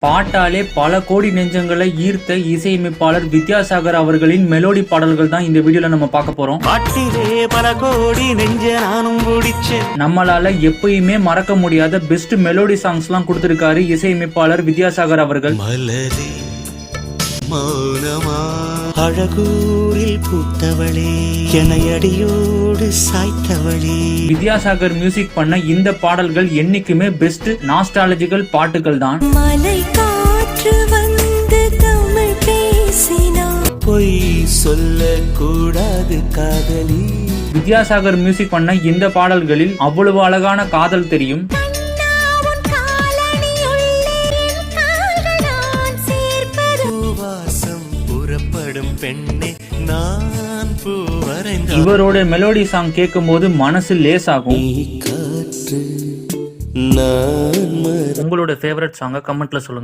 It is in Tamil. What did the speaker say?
பாட்டாலே பல கோடி நெஞ்சங்களை ஈர்த்த இசையமைப்பாளர் வித்யாசாகர் அவர்களின் மெலோடி பாடல்கள் தான் இந்த வீடியோல நம்ம பார்க்க போறோம். பல கோடி நெஞ்ச நானும் நம்மளால எப்பயுமே மறக்க முடியாத பெஸ்ட் மெலோடி சாங்ஸ் எல்லாம் கொடுத்திருக்காரு இசையமைப்பாளர் வித்யாசாகர் அவர்கள். அழகூரில் பூத்தவளே அடியோடு சாய்த்தவளே. வித்யாசாகர் மியூசிக் பண்ண இந்த பாடல்கள் என்னைக்குமே பெஸ்ட் நாஸ்டாலஜிக்கல் பாட்டுகள் தான். மலை காற்று வந்து தமிழ் பேசினா பொய் சொல்ல கூடாது காதலி. வித்யாசாகர் மியூசிக் பண்ண இந்த பாடல்களில் அவ்வளவு அழகான காதல் தெரியும். பெண்ணே நான் இவரோட மெலோடி சாங் கேட்கும் போது மனசு லேசாகும். உங்களோட ஃபேவரட் சாங்க கமெண்ட்ல சொல்லுங்க.